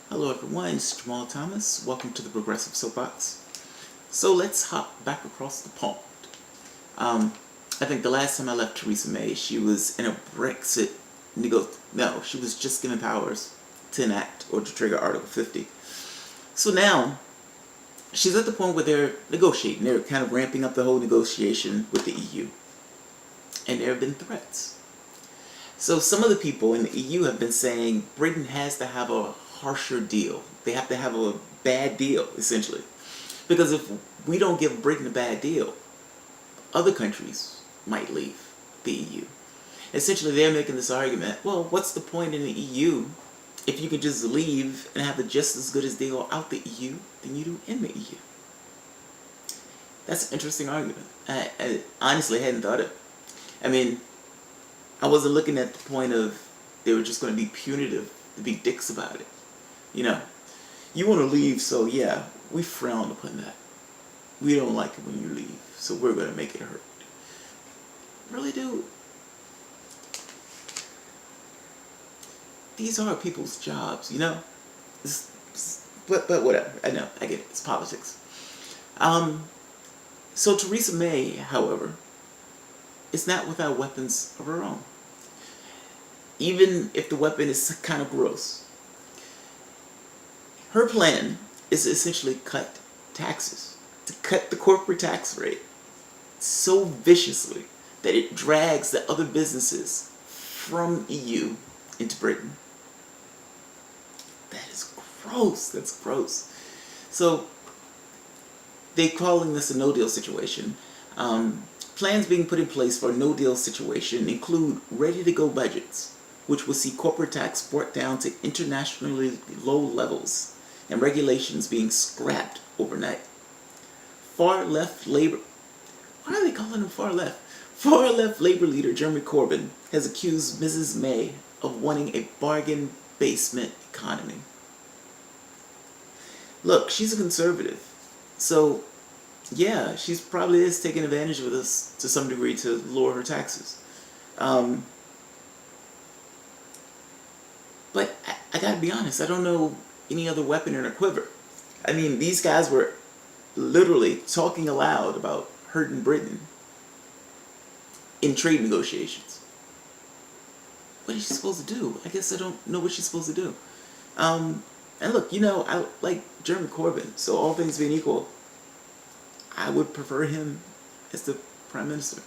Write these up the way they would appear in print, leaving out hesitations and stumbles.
Hello everyone, it's Jamarl Thomas. Welcome to the Progressive Soapbox. So let's hop back across the pond. I think the last time I left Theresa May, she was in a BREXIT No, she was just given powers to enact or to trigger Article 50. So now, she's at the point where they're negotiating. They're kind of ramping up the whole negotiation with the EU. And there have been threats. So some of the people in the EU have been saying Britain has to have a harsher deal. They have to have a bad deal, essentially. Because if we don't give Britain a bad deal, other countries might leave the EU. Essentially, they're making this argument, well, what's the point in the EU if you could just leave and have a just as good as deal out the EU than you do in the EU? That's an interesting argument. I honestly hadn't thought of it. I mean, I wasn't looking at the point of they were just going to be punitive, to be dicks about it. You know, you want to leave, so yeah, we frown upon that. We don't like it when you leave, so we're going to make it hurt. Really, dude? These are people's jobs, you know? But whatever, I know, I get it, it's politics. So Theresa May, however, is not without weapons of her own. Even if the weapon is kind of gross. Her plan is to essentially cut taxes, to cut the corporate tax rate so viciously that it drags the other businesses from EU into Britain. That is gross. That's gross. So they're calling this a no-deal situation. Plans being put in place for a no-deal situation include ready-to-go budgets, which will see corporate tax brought down to internationally low levels and regulations being scrapped overnight. Far-left labor... Why are they calling him far-left? Far-left labor leader Jeremy Corbyn has accused Mrs. May of wanting a bargain basement economy. Look, she's a conservative. So, yeah, she probably is taking advantage of this to some degree to lower her taxes. But I gotta be honest, I don't know any other weapon in her quiver. I mean, these guys were literally talking aloud about hurting Britain in trade negotiations. What is she supposed to do? I guess I don't know what she's supposed to do. And look, you know, I like Jeremy Corbyn, so all things being equal, I would prefer him as the Prime Minister.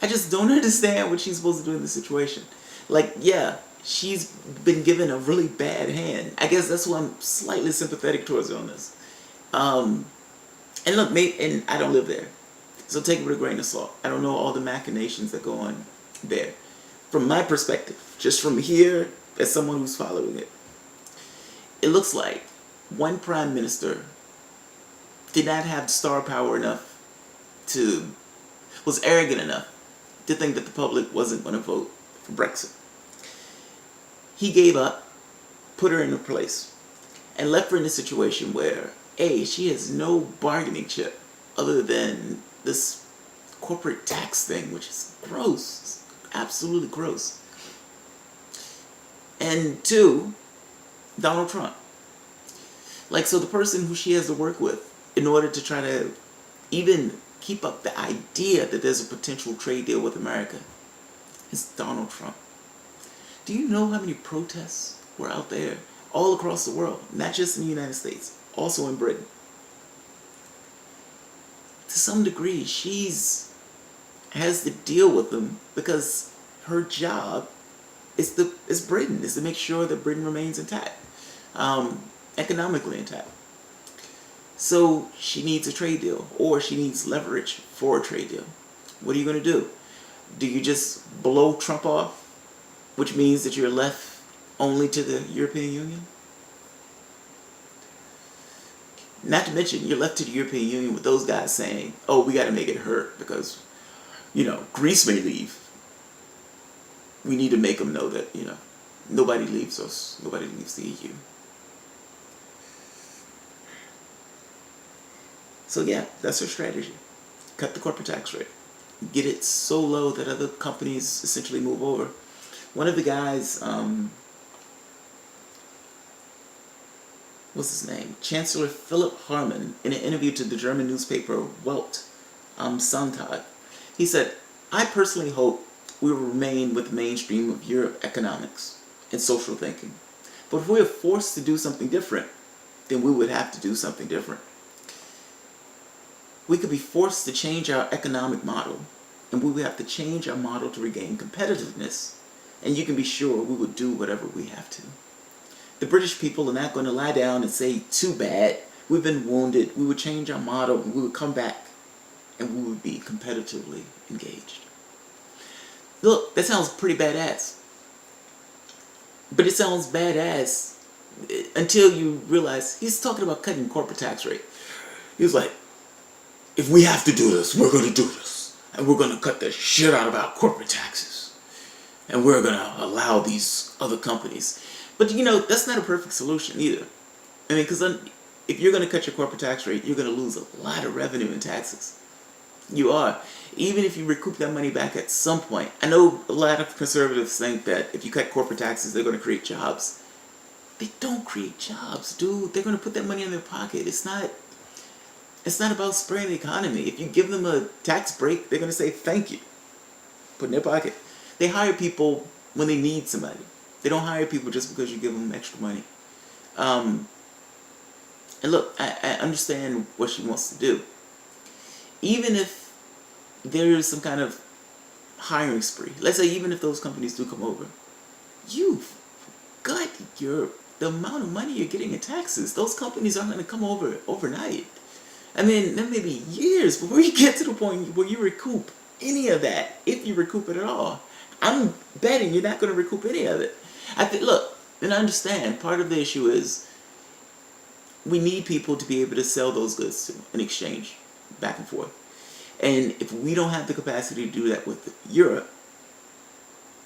I just don't understand what she's supposed to do in this situation. Like, yeah, she's been given a really bad hand. I guess that's why I'm slightly sympathetic towards her on this. And look, and I don't live there, so take it with a grain of salt. I don't know all the machinations that go on there. From my perspective, just from here, as someone who's following it, it looks like one prime minister did not have star power enough was arrogant enough to think that the public wasn't going to vote for Brexit. He gave up, put her in her place, and left her in a situation where, A, she has no bargaining chip other than this corporate tax thing, which is gross. It's absolutely gross. And 2, Donald Trump. Like, so the person who she has to work with in order to try to even keep up the idea that there's a potential trade deal with America is Donald Trump. Do you know how many protests were out there all across the world, not just in the United States, also in Britain? To some degree, has to deal with them because her job is Britain, is to make sure that Britain remains intact, economically intact. So she needs a trade deal, or she needs leverage for a trade deal. What are you going to do? Do you just blow Trump off, which means that you're left only to the European Union? Not to mention, you're left to the European Union with those guys saying, oh, we got to make it hurt because, you know, Greece may leave. We need to make them know that, you know, nobody leaves us. Nobody leaves the EU. So yeah, that's her strategy. Cut the corporate tax rate. Get it so low that other companies essentially move over. One of the guys what's his name? Chancellor Philip Harman, in an interview to the German newspaper Welt am Sonntag, he said, I personally hope we will remain with the mainstream of Europe economics and social thinking. But if we are forced to do something different, then we would have to do something different. We could be forced to change our economic model, and we would have to change our model to regain competitiveness. And you can be sure we would do whatever we have to. The British people are not going to lie down and say, too bad, we've been wounded. We would change our model, and we would come back, and we would be competitively engaged. Look, that sounds pretty badass. But it sounds badass until you realize he's talking about cutting corporate tax rate. He was like, if we have to do this, we're going to do this. And we're going to cut the shit out of our corporate taxes. And we're going to allow these other companies. But you know, that's not a perfect solution either. I mean, because if you're going to cut your corporate tax rate, you're going to lose a lot of revenue in taxes. You are. Even if you recoup that money back at some point. I know a lot of conservatives think that if you cut corporate taxes, they're going to create jobs. They don't create jobs, dude. They're going to put that money in their pocket. It's not about spraying the economy. If you give them a tax break, they're going to say thank you. Put in their pocket. They hire people when they need somebody. They don't hire people just because you give them extra money. And look, I understand what she wants to do. Even if there is some kind of hiring spree, let's say even if those companies do come over, you've got the amount of money you're getting in taxes. Those companies aren't going to come over overnight. I mean, there may be years before you get to the point where you recoup any of that, if you recoup it at all. I'm betting you're not going to recoup any of it. Look, and I understand, part of the issue is we need people to be able to sell those goods in exchange, back and forth. And if we don't have the capacity to do that with Europe,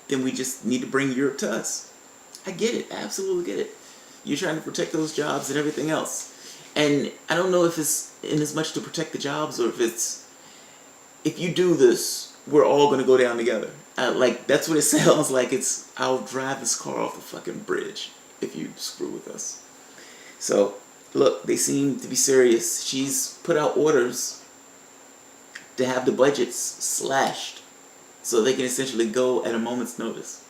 then we just need to bring Europe to us. I get it, I absolutely get it. You're trying to protect those jobs and everything else. And I don't know if it's in as much to protect the jobs or if you do this, we're all going to go down together. Like, that's what it sounds like. I'll drive this car off the fucking bridge if you screw with us. So, look, they seem to be serious. She's put out orders to have the budgets slashed so they can essentially go at a moment's notice.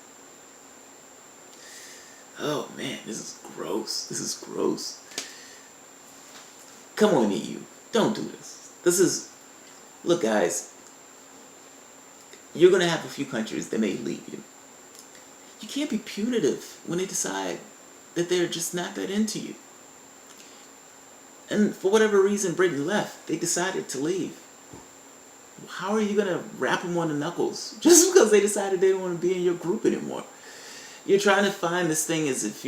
Oh man, this is gross. This is gross. Come on, EU. Don't do this. Look guys, you're going to have a few countries that may leave you. You can't be punitive when they decide that they're just not that into you. And for whatever reason Britain left, they decided to leave. How are you going to rap them on the knuckles just because they decided they don't want to be in your group anymore? You're trying to find this thing as if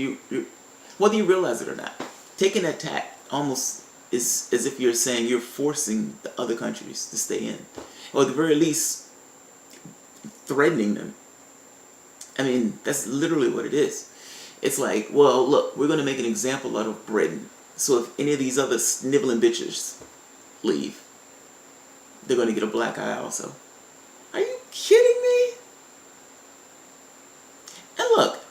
whether you realize it or not, taking that tack almost is as if you're saying you're forcing the other countries to stay in. Or at the very least, threatening them. I mean, that's literally what it is. It's like, well, look, we're going to make an example out of Britain. So if any of these other sniveling bitches leave, they're going to get a black eye also. Are you kidding me? And look,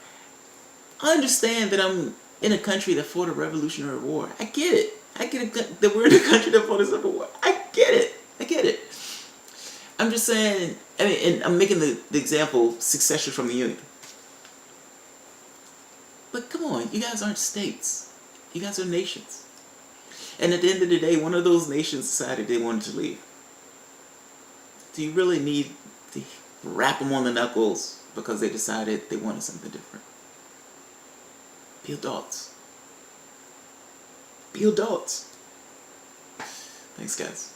I understand that I'm in a country that fought a Revolutionary War. I get it. I get it that we're in a country that fought a Civil War. I get it. I get it. I'm just saying, I mean, and I'm making the example, secession from the Union. But come on, you guys aren't states. You guys are nations. And at the end of the day, one of those nations decided they wanted to leave. Do you really need to rap them on the knuckles because they decided they wanted something different? Be adults. Be adults. Thanks, guys.